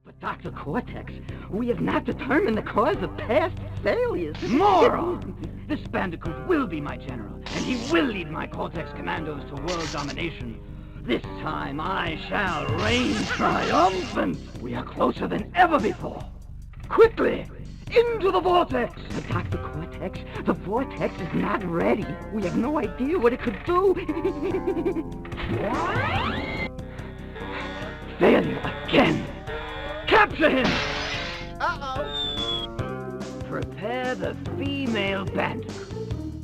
But Dr. Cortex, we have not determined the cause of past failures. Moron! This Bandicoot will be my general, and he will lead my Cortex commandos to world domination. This time I shall reign triumphant. We are closer than ever before. Quickly, into the vortex! But Dr. Cortex, the vortex is not ready. We have no idea what it could do. Failure again. Capture him! Uh-oh! Prepare the female Bandicoot.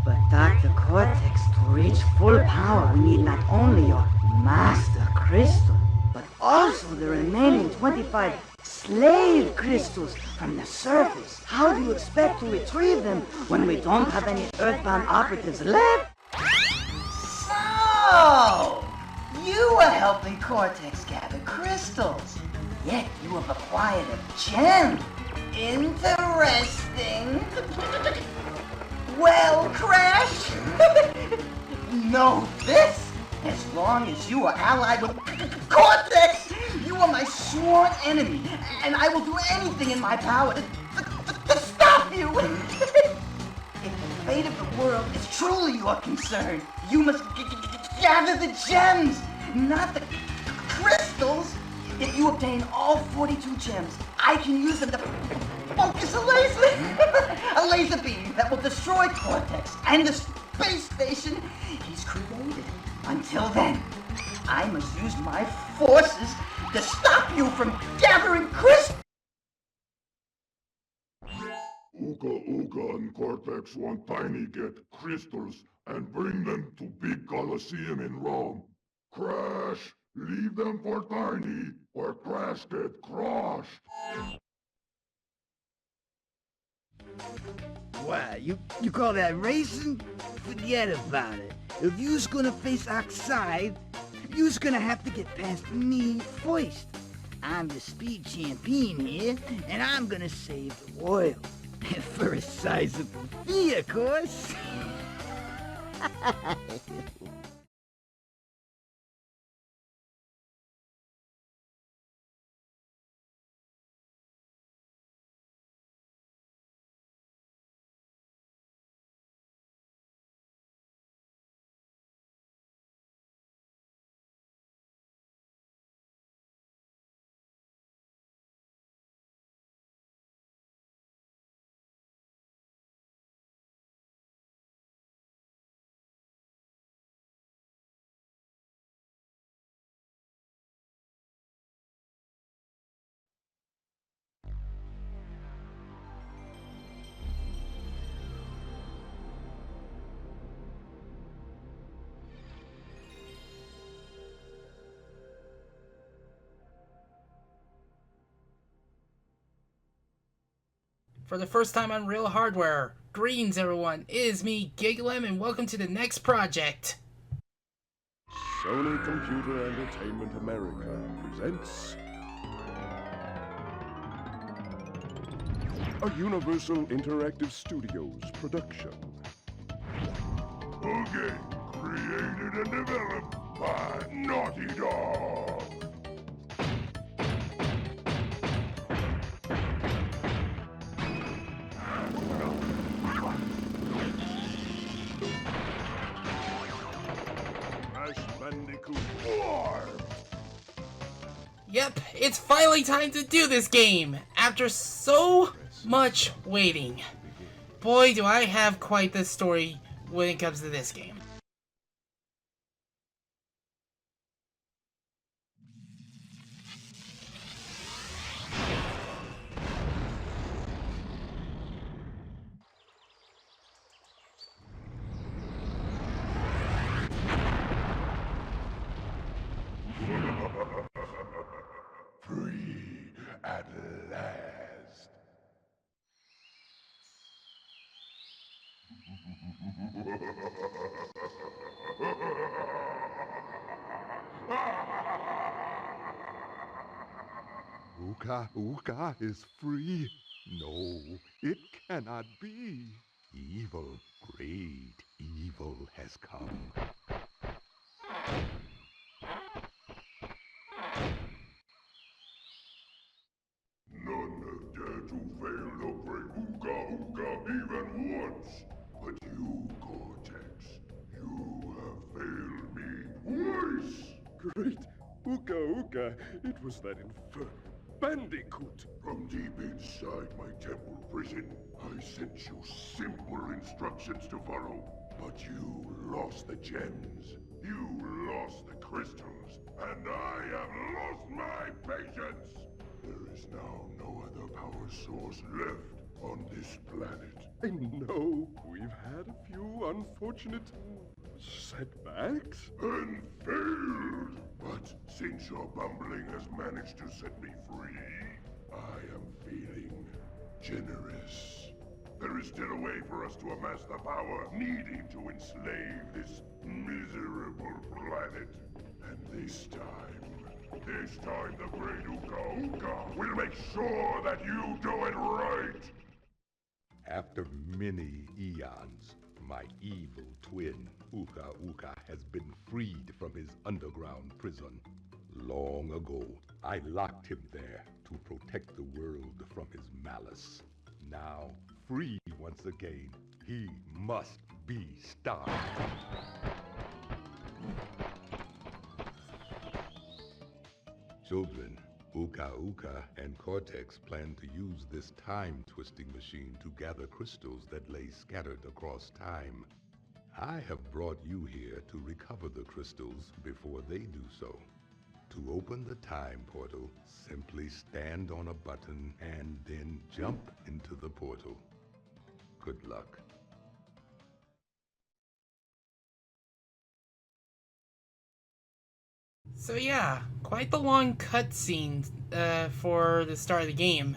But Dr. Cortex, to reach full power, we need not only your master crystal, but also the remaining 25 slave crystals from the surface. How do you expect to retrieve them when we don't have any earthbound operatives left? So, you were helping Cortex gather crystals, yet you have acquired a gem. Interesting. Well, Crash, know this. As long as you are allied with Cortex, you are my sworn enemy, and I will do anything in my power to stop you. If the fate of the world is truly your concern, you must gather the gems, not the crystals. If you obtain all 42 gems, I can use them to focus a laser beam that will destroy Cortex and the space station he's created. Until then, I must use my forces to stop you from gathering crystals. Ooga Ooga and Cortex want Tiny get crystals and bring them to Big Colosseum in Rome. Crash, leave them for Tiny, or Crash get crushed. Why, you call that racing? Forget about it. If you's gonna face Oxide, you's gonna have to get past me first. I'm the speed champion here, and I'm gonna save the world. For a sizable fee, of course. For the first time on Real Hardware, greetings everyone, it is me, Gigalem, and welcome to the next project. Sony Computer Entertainment America presents a Universal Interactive Studios production. A game created and developed by Naughty Dog. Crash Bandicoot 4. Yep, it's finally time to do this game, after so much waiting. Boy, do I have quite the story when it comes to this game. Free at last. Uka Uka is free. No, it cannot be. Evil, great evil has come. once, but you, Cortex, you have failed me twice! Great Ooga Ooga, it was that infernal Bandicoot. From deep inside my temple prison, I sent you simple instructions to follow. But you lost the gems, you lost the crystals, and I have lost my patience! There is now no other power source left on this planet. I know we've had a few unfortunate setbacks. And failed! But since your bumbling has managed to set me free, I am feeling generous. There is still a way for us to amass the power needed to enslave this miserable planet. And this time the great Ooga Ooga will make sure that you do it right! After many eons, my evil twin, Ooga Ooga, has been freed from his underground prison. Long ago, I locked him there to protect the world from his malice. Now, free once again, he must be stopped. Children, Ooga Ooga and Cortex plan to use this time-twisting machine to gather crystals that lay scattered across time. I have brought you here to recover the crystals before they do so. To open the time portal, simply stand on a button and then jump into the portal. Good luck. So yeah, quite the long cutscene for the start of the game.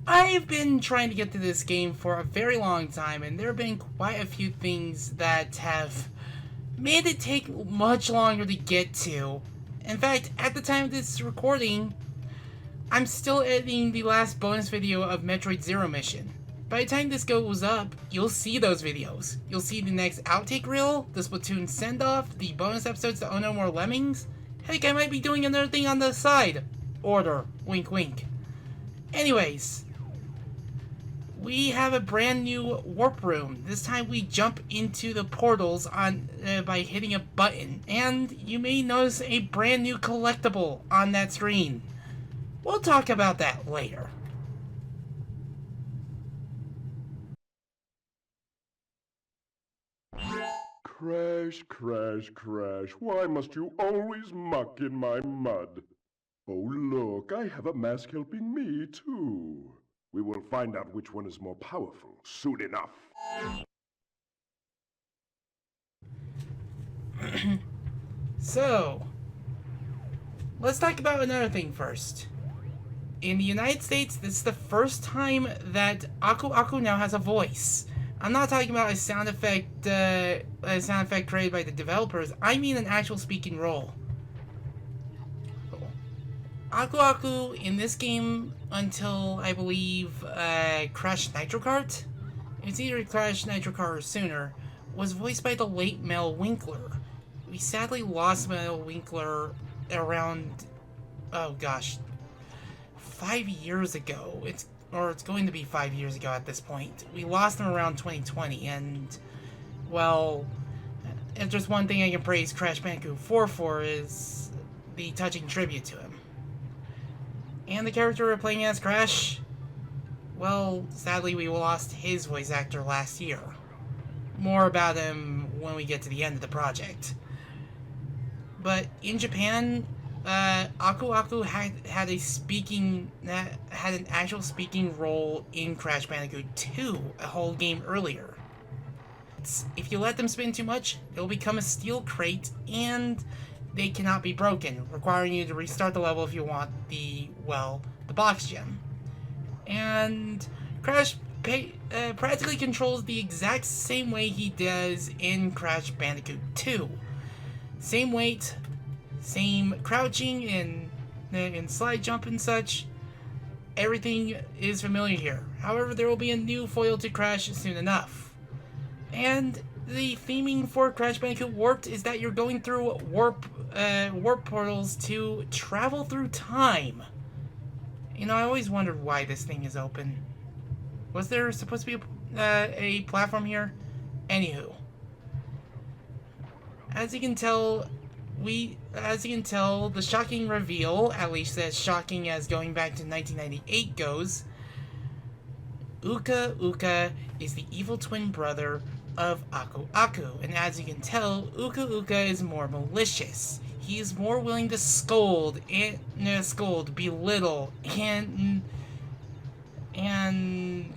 I've been trying to get to this game for a very long time, and there have been quite a few things that have made it take much longer to get to. In fact, at the time of this recording, I'm still editing the last bonus video of Metroid Zero Mission. By the time this goes up, you'll see those videos. You'll see the next outtake reel, the Splatoon send-off, the bonus episodes to Oh No More Lemmings. Heck, I might be doing another thing on the side. Order. Wink wink. Anyways, we have a brand new warp room. This time we jump into the portals by hitting a button. And you may notice a brand new collectible on that screen. We'll talk about that later. Crash, crash, crash. Why must you always muck in my mud? Oh, look, I have a mask helping me, too. We will find out which one is more powerful soon enough. So, let's talk about another thing first. In the United States, this is the first time that Aku Aku now has a voice. I'm not talking about a sound effect created by the developers. I mean an actual speaking role. Aku Aku in this game until I believe Crash Nitro Kart. It's either Crash Nitro Kart or sooner. Was voiced by the late Mel Winkler. We sadly lost Mel Winkler around, oh gosh, 5 years ago. It's going to be 5 years ago at this point. We lost him around 2020, and, well, if there's one thing I can praise Crash Bandicoot 4 for is the touching tribute to him. And the character we're playing as, Crash, well, sadly we lost his voice actor last year. More about him when we get to the end of the project. But in Japan, Aku Aku had an actual speaking role in Crash Bandicoot 2, a whole game earlier. If you let them spin too much, they'll become a steel crate, and they cannot be broken, requiring you to restart the level if you want the box gem. And Crash practically controls the exact same way he does in Crash Bandicoot 2. Same weight, same crouching and slide jump and such. Everything is familiar here. However, there will be a new foil to Crash soon enough. And the theming for Crash Bandicoot Warped is that you're going through warp portals to travel through time. You know, I always wondered why this thing is open. Was there supposed to be a platform here. Anywho, as you can tell, the shocking reveal, at least as shocking as going back to 1998 goes, Uka Uka is the evil twin brother of Aku Aku, and as you can tell, Uka Uka is more malicious. He is more willing to scold, belittle, and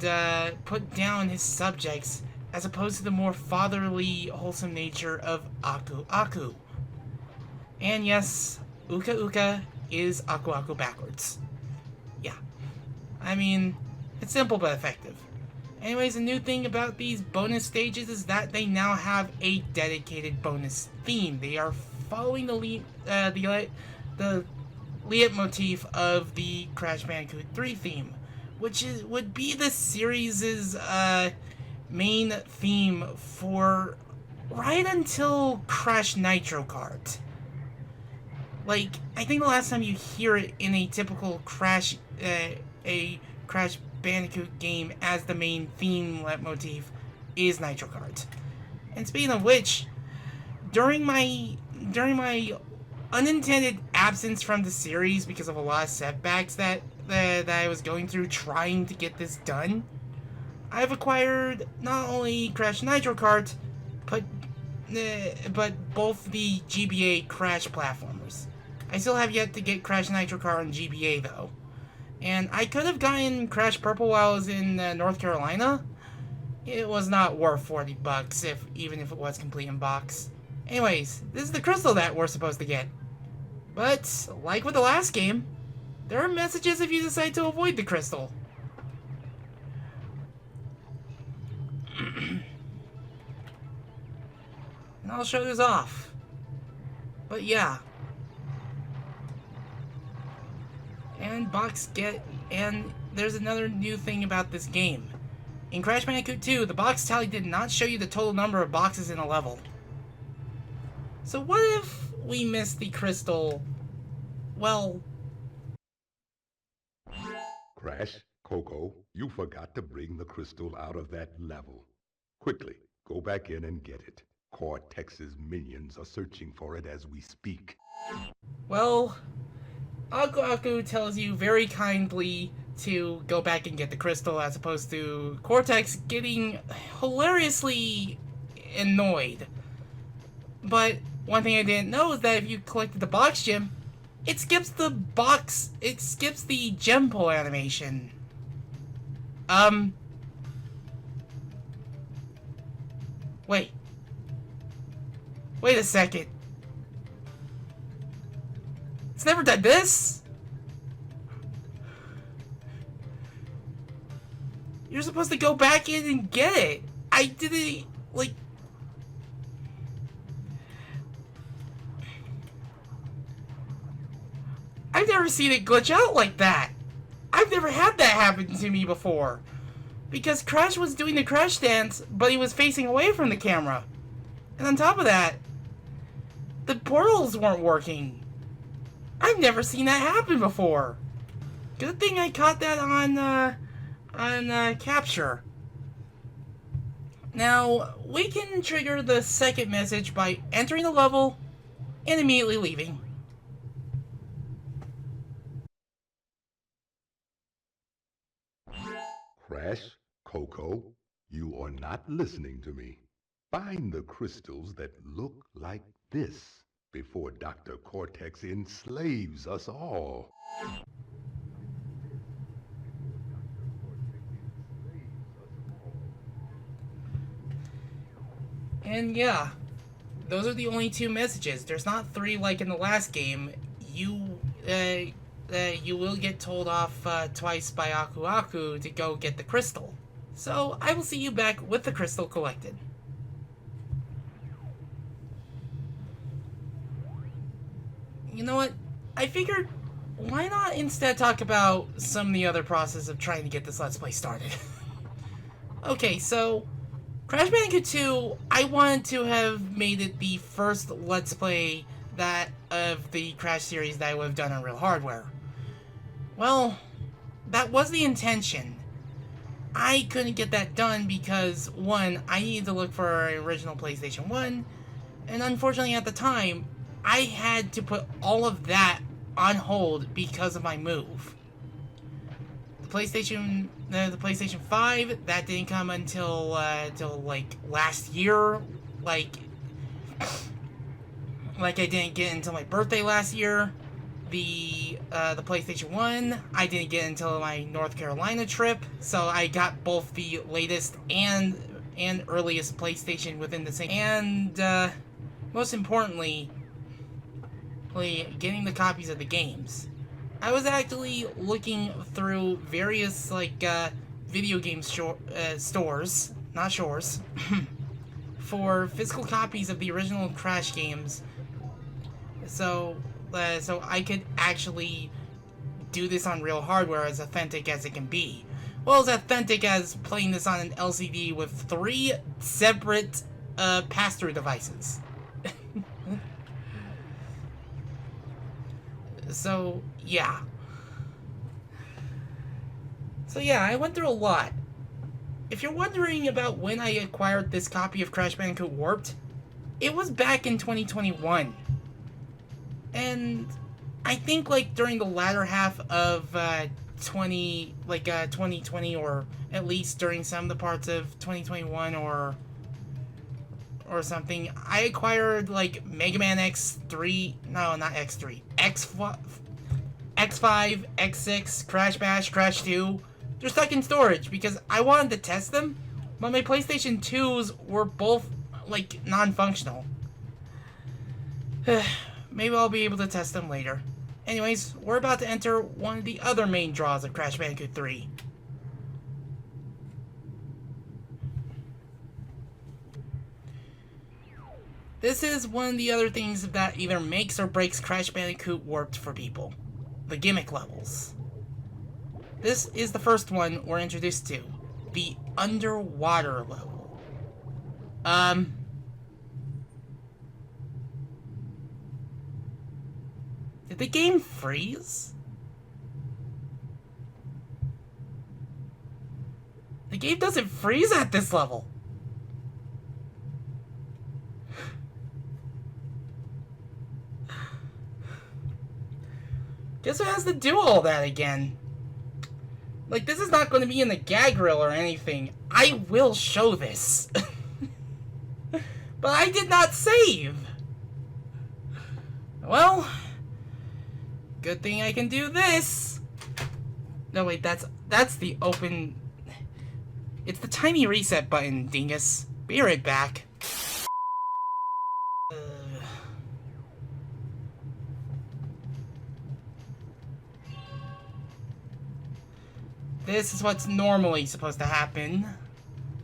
put down his subjects, as opposed to the more fatherly, wholesome nature of Aku Aku. And yes, Uka Uka is Aku Aku backwards. Yeah. I mean, it's simple but effective. Anyways, a new thing about these bonus stages is that they now have a dedicated bonus theme. They are following the leitmotif of the Crash Bandicoot 3 theme, which would be the series' main theme for right until Crash Nitro Kart. Like, I think the last time you hear it in a typical Crash Bandicoot game as the main theme leitmotif is Nitro Kart. And speaking of which, during my unintended absence from the series because of a lot of setbacks that I was going through trying to get this done, I've acquired not only Crash Nitro Kart, but both the GBA Crash platformers. I still have yet to get Crash Nitro Kart on GBA though. And I could have gotten Crash Purple while I was in North Carolina. It was not worth $40 even if it was complete in box. Anyways, this is the crystal that we're supposed to get. But, like with the last game, there are messages if you decide to avoid the crystal. And I'll show this off. But yeah. And there's another new thing about this game. In Crash Bandicoot 2, the box tally did not show you the total number of boxes in a level. So what if we missed the crystal, well... Crash, Coco, you forgot to bring the crystal out of that level. Quickly, go back in and get it. Cortex's minions are searching for it as we speak. Well, Aku Aku tells you very kindly to go back and get the crystal, as opposed to Cortex getting hilariously annoyed. But one thing I didn't know is that if you collected the box gem, it skips the gem pull animation. Wait a second. It's never done this? You're supposed to go back in and get it. I didn't, like... I've never seen it glitch out like that. I've never had that happen to me before. Because Crash was doing the Crash dance, but he was facing away from the camera. And on top of that, the portals weren't working. I've never seen that happen before. Good thing I caught that on capture. Now, we can trigger the second message by entering the level and immediately leaving. Crash, Coco, you are not listening to me. Find the crystals that look like this before Dr. Cortex enslaves us all. And yeah, those are the only two messages. There's not three like in the last game. You will get told off twice by Aku Aku to go get the crystal. So I will see you back with the crystal collected. You know what? I figured, why not instead talk about some of the other process of trying to get this Let's Play started? Okay, so Crash Bandicoot 2, I wanted to have made it the first Let's Play of the Crash series that I would have done on real hardware. Well, that was the intention. I couldn't get that done because, one, I needed to look for an original PlayStation 1, and unfortunately at the time, I had to put all of that on hold because of my move. The PlayStation 5, that didn't come until like last year, like I didn't get until my birthday last year. The PlayStation 1, I didn't get until my North Carolina trip, so I got both the latest and earliest PlayStation within the same. And most importantly, getting the copies of the games. I was actually looking through various video game stores, not shores, for physical copies of the original Crash games. So I could actually do this on real hardware as authentic as it can be. Well, as authentic as playing this on an LCD with 3 separate pass-through devices. So yeah, I went through a lot. If you're wondering about when I acquired this copy of Crash Bandicoot Warped, it was back in 2021. And I think during the latter half of 2020, or at least during some of the parts of 2021 or something, I acquired Mega Man X3, no, not X3, X5, X6, Crash Bash, Crash 2. They're stuck in storage because I wanted to test them, but my PlayStation 2s were both non-functional. Maybe I'll be able to test them later. Anyways, we're about to enter one of the other main draws of Crash Bandicoot 3. This is one of the other things that either makes or breaks Crash Bandicoot Warped for people. The gimmick levels. This is the first one we're introduced to. The underwater level. Did the game freeze? The game doesn't freeze at this level. Guess who has to do all that again? This is not going to be in the gag reel or anything. I will show this. But I did not save. Well, good thing I can do this. No, wait, that's the open... It's the tiny reset button, dingus. Be right back. This is what's normally supposed to happen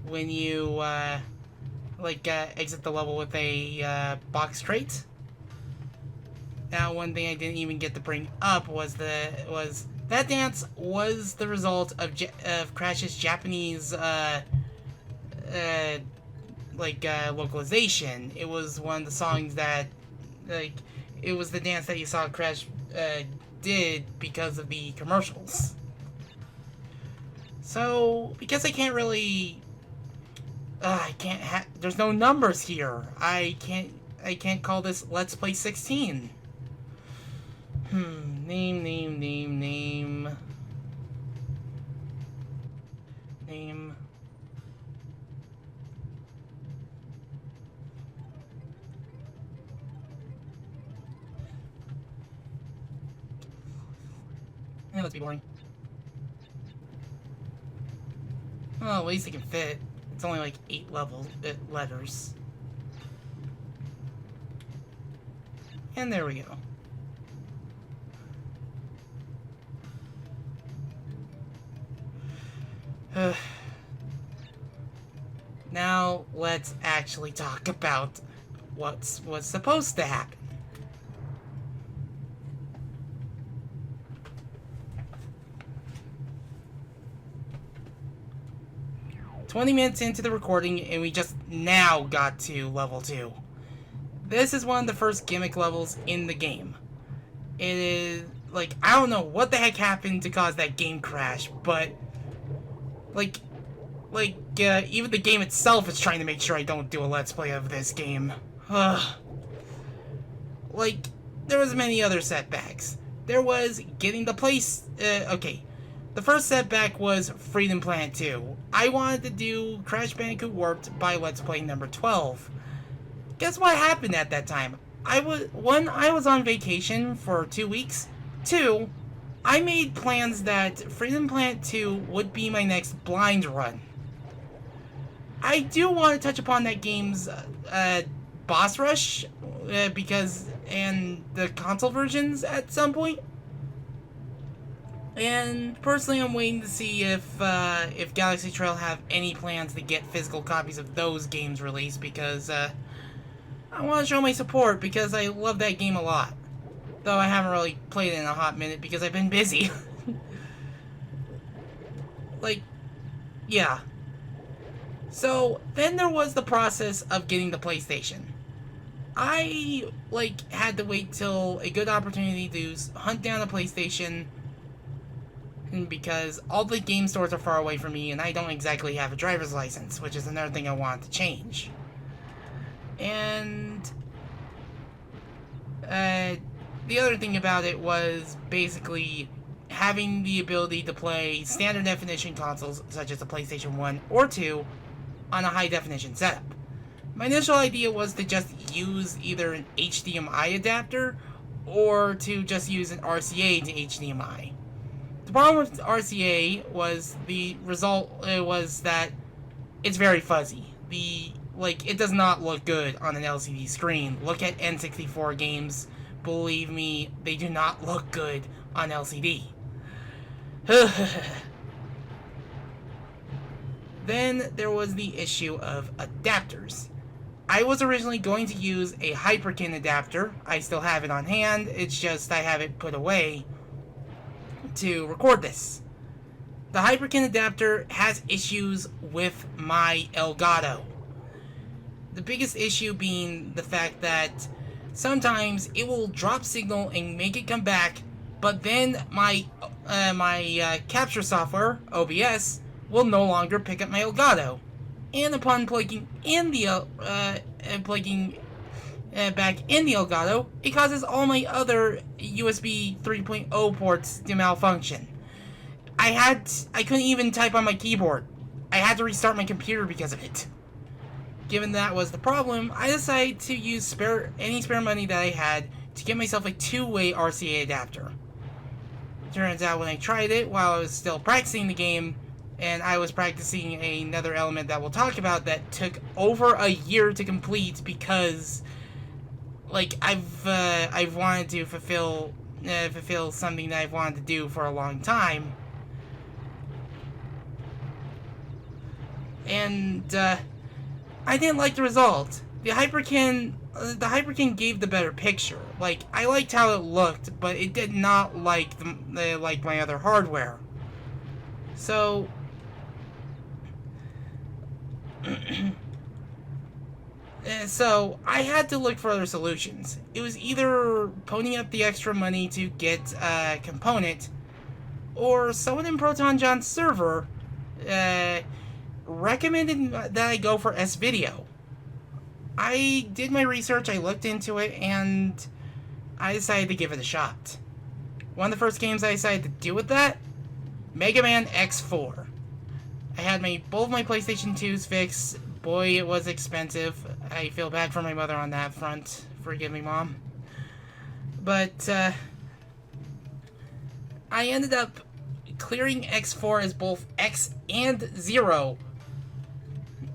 when you, exit the level with a, box crate. Now, one thing I didn't even get to bring up was that dance was the result of Crash's Japanese, localization. It was one of the songs that, it was the dance that you saw Crash, did because of the commercials. So, because I can't really... there's no numbers here. I can't call this Let's Play 16. Name. Yeah, let's be boring. Well, at least it can fit. It's only 8 letters. And there we go. Now, let's actually talk about what's supposed to happen. 20 minutes into the recording, and we just now got to level 2. This is one of the first gimmick levels in the game. It is, I don't know what the heck happened to cause that game crash, but, Like, even the game itself is trying to make sure I don't do a Let's Play of this game. Ugh. Like, there was many other setbacks. There was getting the place... okay. The first setback was Freedom Planet 2. I wanted to do Crash Bandicoot Warped by Let's Play number 12. Guess what happened at that time? I was on vacation for 2 weeks. 2, I made plans that Freedom Planet 2 would be my next blind run. I do want to touch upon that game's boss rush, and the console versions at some point. And personally, I'm waiting to see if Galaxy Trail have any plans to get physical copies of those games released, because I want to show my support, because I love that game a lot. Though I haven't really played it in a hot minute because I've been busy. Like, yeah. So, then there was the process of getting the PlayStation. I, had to wait till a good opportunity to hunt down a PlayStation, because all the game stores are far away from me, and I don't exactly have a driver's license, which is another thing I want to change. And the other thing about it was basically having the ability to play standard definition consoles such as the PlayStation 1 or 2 on a high definition setup. My initial idea was to just use either an HDMI adapter or to just use an RCA to HDMI. The problem with RCA was was that it's very fuzzy. It does not look good on an LCD screen. Look at N64 games. Believe me, they do not look good on LCD. Then there was the issue of adapters. I was originally going to use a Hyperkin adapter. I still have it on hand. It's just I have it put away to record this. The Hyperkin adapter has issues with my Elgato. The biggest issue being the fact that sometimes it will drop signal and make it come back, but then my capture software, OBS, will no longer pick up my Elgato. And upon plugging in the back in the Elgato, it causes all my other USB 3.0 ports to malfunction. I couldn't even type on my keyboard. I had to restart my computer because of it. Given that was the problem, I decided to use any spare money that I had to get myself a two-way RCA adapter. Turns out when I tried it while I was still practicing the game, and I was practicing another element that we'll talk about that took over a year to complete because, I've wanted to fulfill something that I've wanted to do for a long time. And, I didn't like the result. The Hyperkin gave the better picture. I liked how it looked, but it did not like my other hardware. So, I had to look for other solutions. It was either ponying up the extra money to get a component, or someone in Proton John's server recommended that I go for S-Video. I did my research, I looked into it, and I decided to give it a shot. One of the first games I decided to do with that, Mega Man X4. I had both my PlayStation 2s fixed. Boy, it was expensive. I feel bad for my mother on that front. Forgive me, Mom. But, I ended up clearing X4 as both X and 0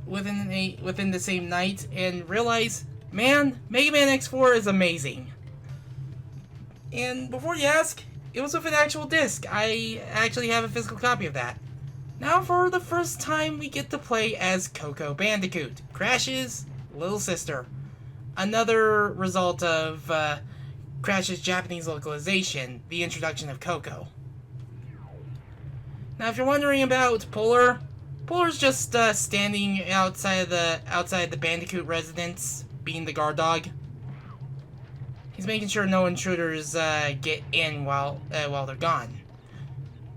within the same night, and realized, man, Mega Man X4 is amazing. And before you ask, it was with an actual disc. I actually have a physical copy of that. Now for the first time we get to play as Coco Bandicoot, Crash's little sister. Another result of Crash's Japanese localization, the introduction of Coco. Now if you're wondering about Polar's just standing outside the Bandicoot residence, being the guard dog. He's making sure no intruders get in while they're gone.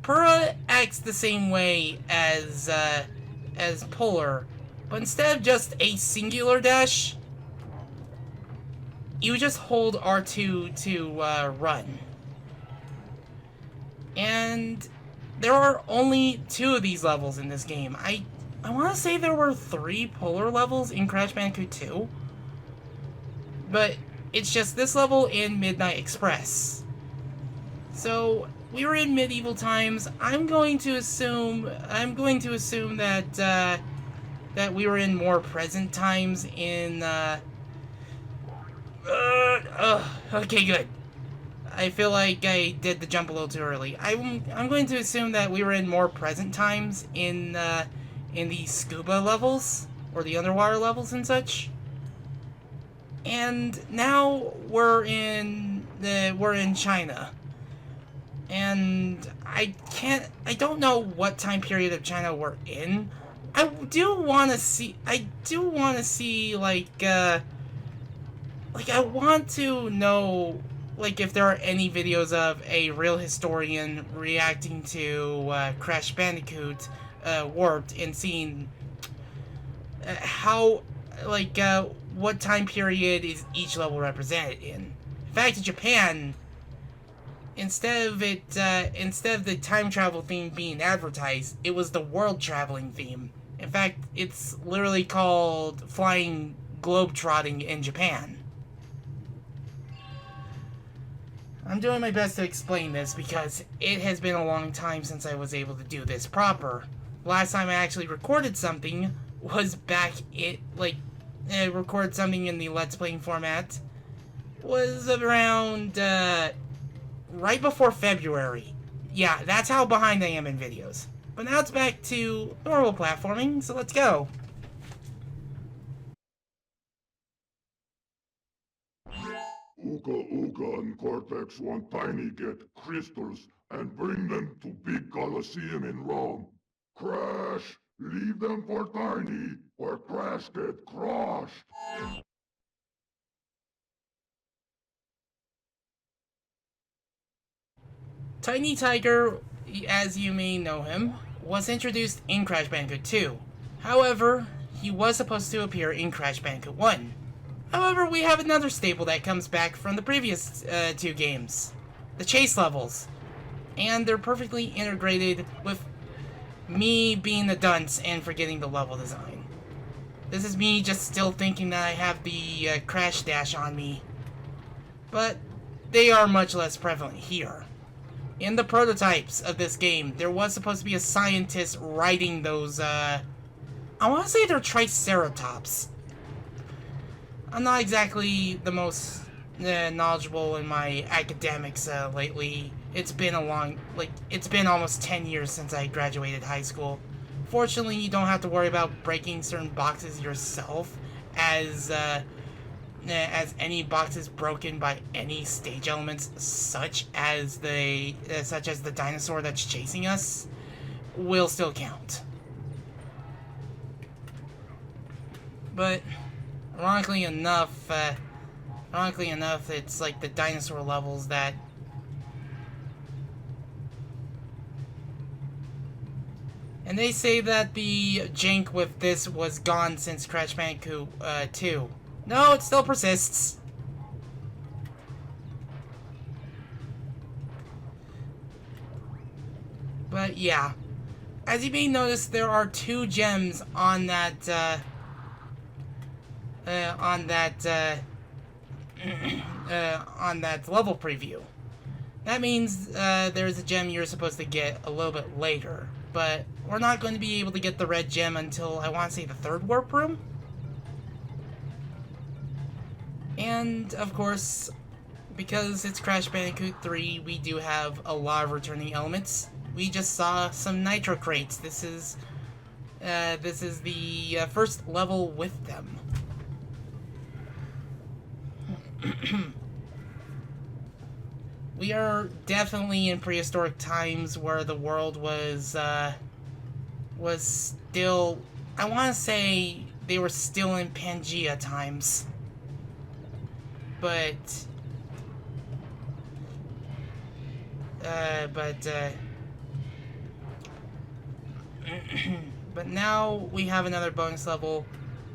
Purah acts the same way as as polar, but instead of just a singular dash, you just hold R2 to run. And there are only 2 of these levels in this game. I want to say there were 3 polar levels in Crash Bandicoot 2, but it's just this level and Midnight Express. So we were in medieval times. I'm going to assume that that we were in more present times in okay, good. I feel like I did the jump a little too early. I'm going to assume that we were in more present times in the scuba levels or the underwater levels and such. And now we're in China. And I don't know what time period of China we're in. I do want to see like I want to know like if there are any videos of a real historian reacting to Crash Bandicoot Warped and seeing how like what time period is each level represented in. In fact, in Japan, instead of the time travel theme being advertised, it was the world traveling theme. In fact, it's literally called Flying Globetrotting in Japan. I'm doing my best to explain this because it has been a long time since I was able to do this proper. Last time I actually recorded something was back recorded something in the Let's Playing format was around right before February. Yeah, that's how behind I am in videos. But now it's back to normal platforming, so let's go. Ooga Ooga and Cortex want Tiny get crystals and bring them to Big Colosseum in Rome. Crash, leave them for Tiny, or Crash get crushed. Tiny Tiger, as you may know him, was introduced in Crash Bandicoot 2. However, he was supposed to appear in Crash Bandicoot 1. However, we have another staple that comes back from the previous 2 games. The chase levels. And they're perfectly integrated with me being the dunce and forgetting the level design. This is me just still thinking that I have the Crash Dash on me. But they are much less prevalent here. In the prototypes of this game, there was supposed to be a scientist riding those, I want to say they're Triceratops. I'm not exactly the most knowledgeable in my academics lately. It's been it's been almost 10 years since I graduated high school. Fortunately, you don't have to worry about breaking certain boxes yourself, as any boxes broken by any stage elements, such as the dinosaur that's chasing us, will still count. But ironically enough, it's like the dinosaur levels that. And they say that the jank with this was gone since Crash Bandicoot 2. No, it still persists. But yeah, as you may notice, there are 2 gems on that on that level preview. That means there's a gem you're supposed to get a little bit later, but we're not going to be able to get the red gem until, I want to say, the 3rd warp room. And, of course, because it's Crash Bandicoot 3, we do have a lot of returning elements. We just saw some nitro crates. This is the first level with them. We are definitely in prehistoric times where the world was still, I want to say they were still in Pangea times. But But now we have another bonus level.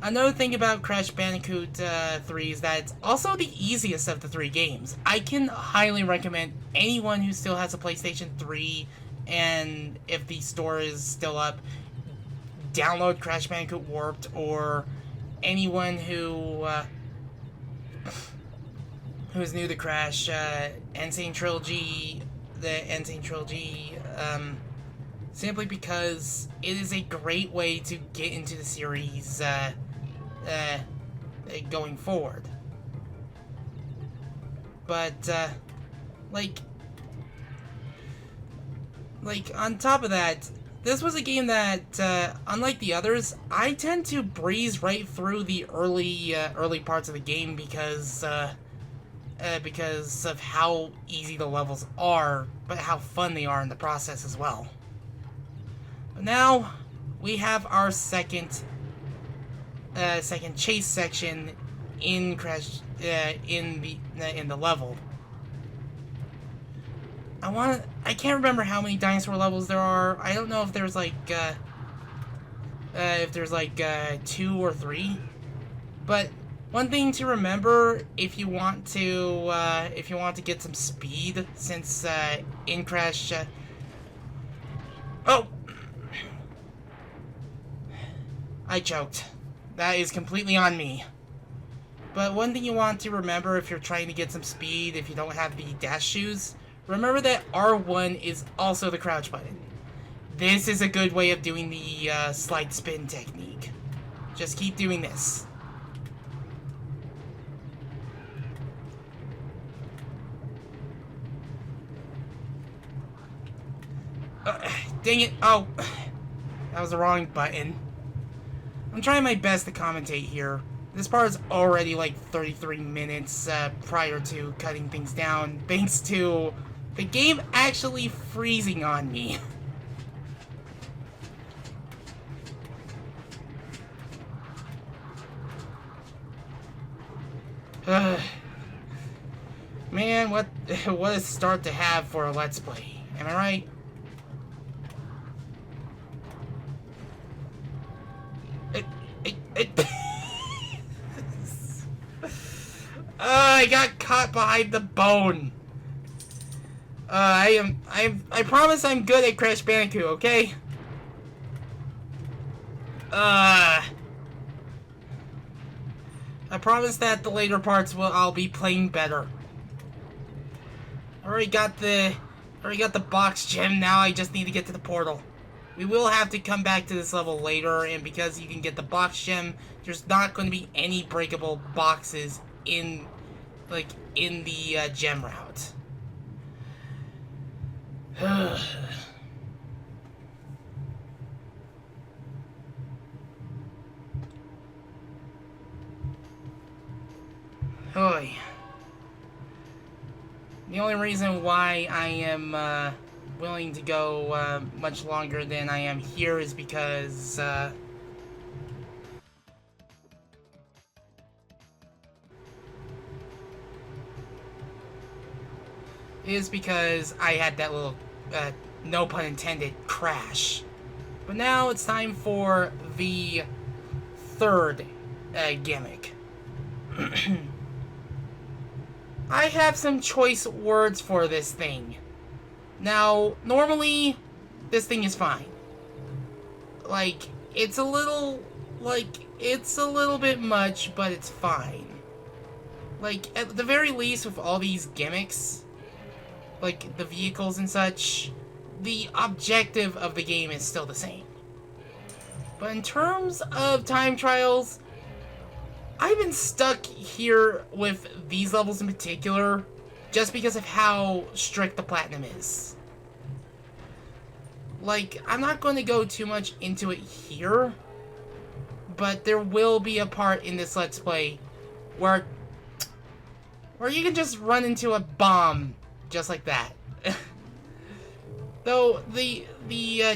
Another thing about Crash Bandicoot 3 is that it's also the easiest of the 3 games. I can highly recommend anyone who still has a PlayStation 3, and if the store is still up, download Crash Bandicoot Warped, or anyone who's new to Crash, Insane Trilogy, the Insane Trilogy, simply because it is a great way to get into the series going forward. But like on top of that, this was a game that, unlike the others, I tend to breeze right through the early parts of the game because of how easy the levels are, but how fun they are in the process as well. But now we have our second chase section in Crash in the level. I can't remember how many dinosaur levels there are. I don't know if there's like 2 or 3. But one thing to remember if you want to get some speed, since in Crash oh, I choked. That is completely on me. But one thing you want to remember if you're trying to get some speed, if you don't have the dash shoes, remember that R1 is also the crouch button. This is a good way of doing the slide spin technique. Just keep doing this. Dang it. Oh, that was the wrong button. I'm trying my best to commentate here. This part is already like 33 minutes prior to cutting things down, thanks to the game actually freezing on me. Man, what a start to have for a Let's Play. Am I right? I got caught behind the bone. I promise I'm good at Crash Bandicoot, okay? I promise that the later parts I'll be playing better. Already got the box gem, now I just need to get to the portal. We will have to come back to this level later, and because you can get the box gem, there's not going to be any breakable boxes in the gem route. Oy. The only reason why I am willing to go much longer than I am here is because I had that little, no pun intended, crash. But now it's time for the third gimmick. I have some choice words for this thing. Now, normally, this thing is fine. Like, it's a little bit much, but it's fine. Like, at the very least, with all these gimmicks, like the vehicles and such, the objective of the game is still the same. But in terms of time trials, I've been stuck here with these levels in particular just because of how strict the platinum is. Like, I'm not going to go too much into it here, but there will be a part in this Let's Play where you can just run into a bomb just like that. Though the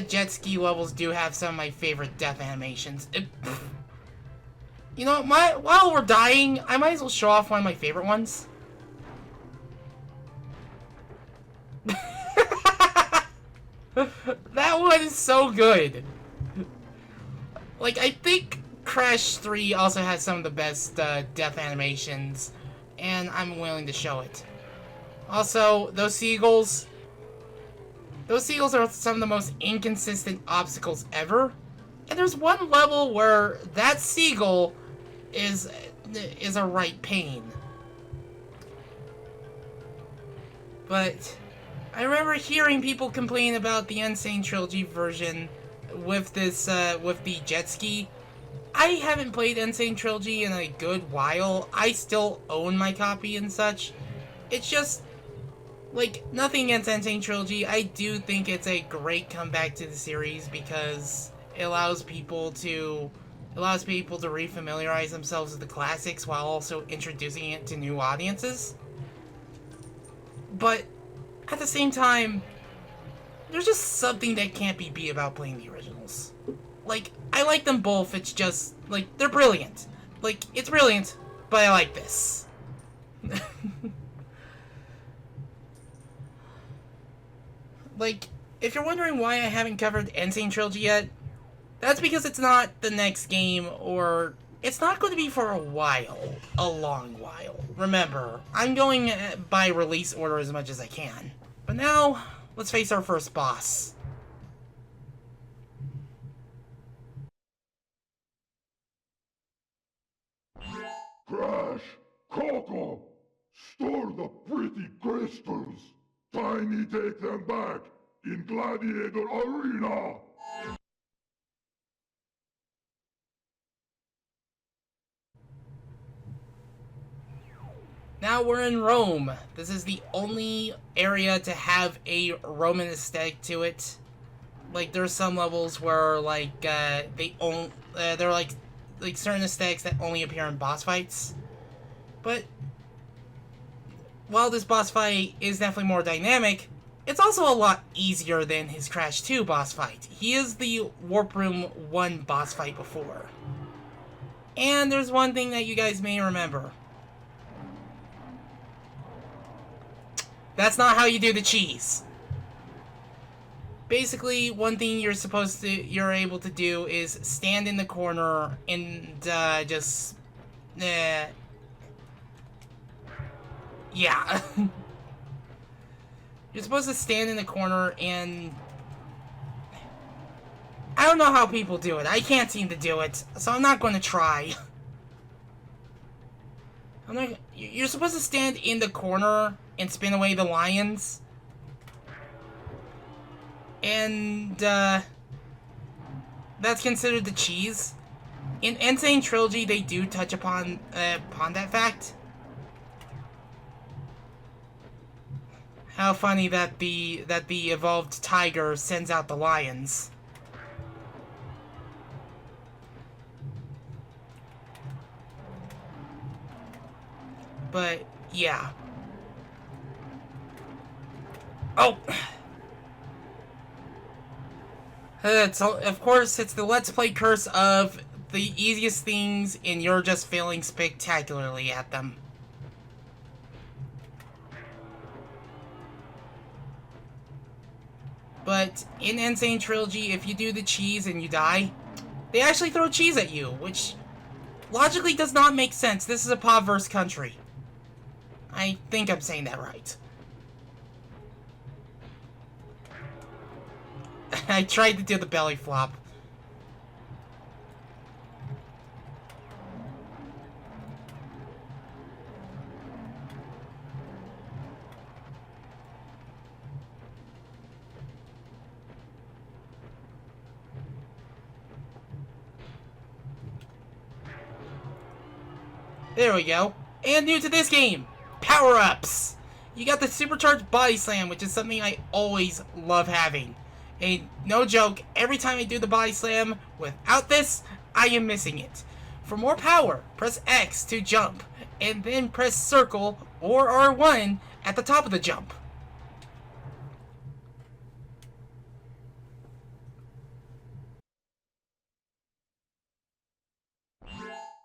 jet ski levels do have some of my favorite death animations. You know, while we're dying, I might as well show off one of my favorite ones. That one is so good. Like, I think Crash 3 also has some of the best death animations, and I'm willing to show it. Also, those seagulls are some of the most inconsistent obstacles ever. And there's one level where that seagull is a right pain. But I remember hearing people complain about the Insane Trilogy version with this with the jet ski. I haven't played Insane Trilogy in a good while. I still own my copy and such. It's just like, nothing against Insane Trilogy. I do think it's a great comeback to the series because it allows people to refamiliarize themselves with the classics while also introducing it to new audiences. But at the same time, there's just something that can't be beat about playing the originals. Like, I like them both, it's just, like, they're brilliant. Like, it's brilliant, but I like this. Like, if you're wondering why I haven't covered Insane Trilogy yet, that's because it's not the next game, or it's not going to be for a while. A long while. Remember, I'm going by release order as much as I can. But now, let's face our first boss. Crash! Coco! Store the pretty crystals! Tiny, take them back! In Gladiator Arena! Now we're in Rome. This is the only area to have a Roman aesthetic to it. Like, there's some levels where, like, they're like certain aesthetics that only appear in boss fights. But while this boss fight is definitely more dynamic, it's also a lot easier than his Crash 2 boss fight. He is the Warp Room 1 boss fight before. And there's one thing that you guys may remember. That's not how you do the cheese. Basically, one thing you're able to do is stand in the corner and just yeah. You're supposed to stand in the corner and I don't know how people do it. I can't seem to do it, so I'm not going to try. You're supposed to stand in the corner and spin away the lions. And, that's considered the cheese. In Insane Trilogy, they do touch upon that fact. How funny that the evolved tiger sends out the lions. But, yeah. Oh! Of course, it's the Let's Play curse of the easiest things and you're just failing spectacularly at them. But in Insane Trilogy, if you do the cheese and you die, they actually throw cheese at you, which logically does not make sense. This is a pop-verse country. I think I'm saying that right. I tried to do the belly flop. There we go. And new to this game, power-ups! You got the supercharged body slam, which is something I always love having. And no joke, every time I do the body slam without this, I am missing it. For more power, press X to jump, and then press circle or R1 at the top of the jump.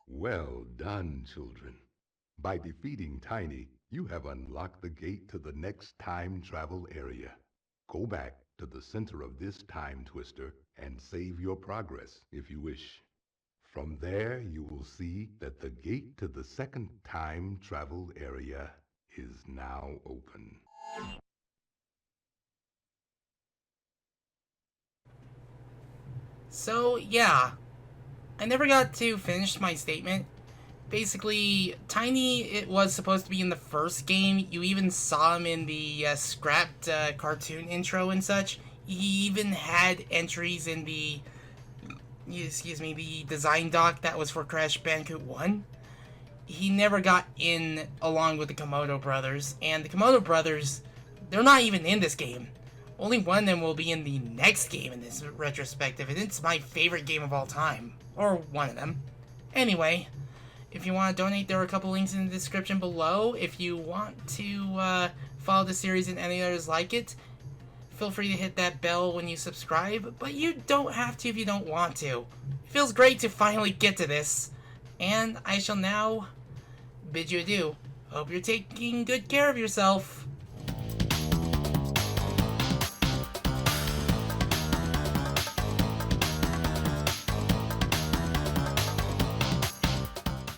Well done, children. By defeating Tiny, you have unlocked the gate to the next time travel area. Go back to the center of this time twister and save your progress if you wish. From there, you will see that the gate to the second time travel area is now open. So, yeah. I never got to finish my statement. Basically, Tiny, it was supposed to be in the first game. You even saw him in the scrapped cartoon intro and such. He even had entries in the, the design doc that was for Crash Bandicoot 1. He never got in along with the Komodo brothers. And the Komodo brothers, they're not even in this game. Only one of them will be in the next game in this retrospective, and it's my favorite game of all time. Or one of them. Anyway, if you want to donate, there are a couple links in the description below. If you want to follow the series and any others like it, feel free to hit that bell when you subscribe, but you don't have to if you don't want to. It feels great to finally get to this, and I shall now bid you adieu. Hope you're taking good care of yourself.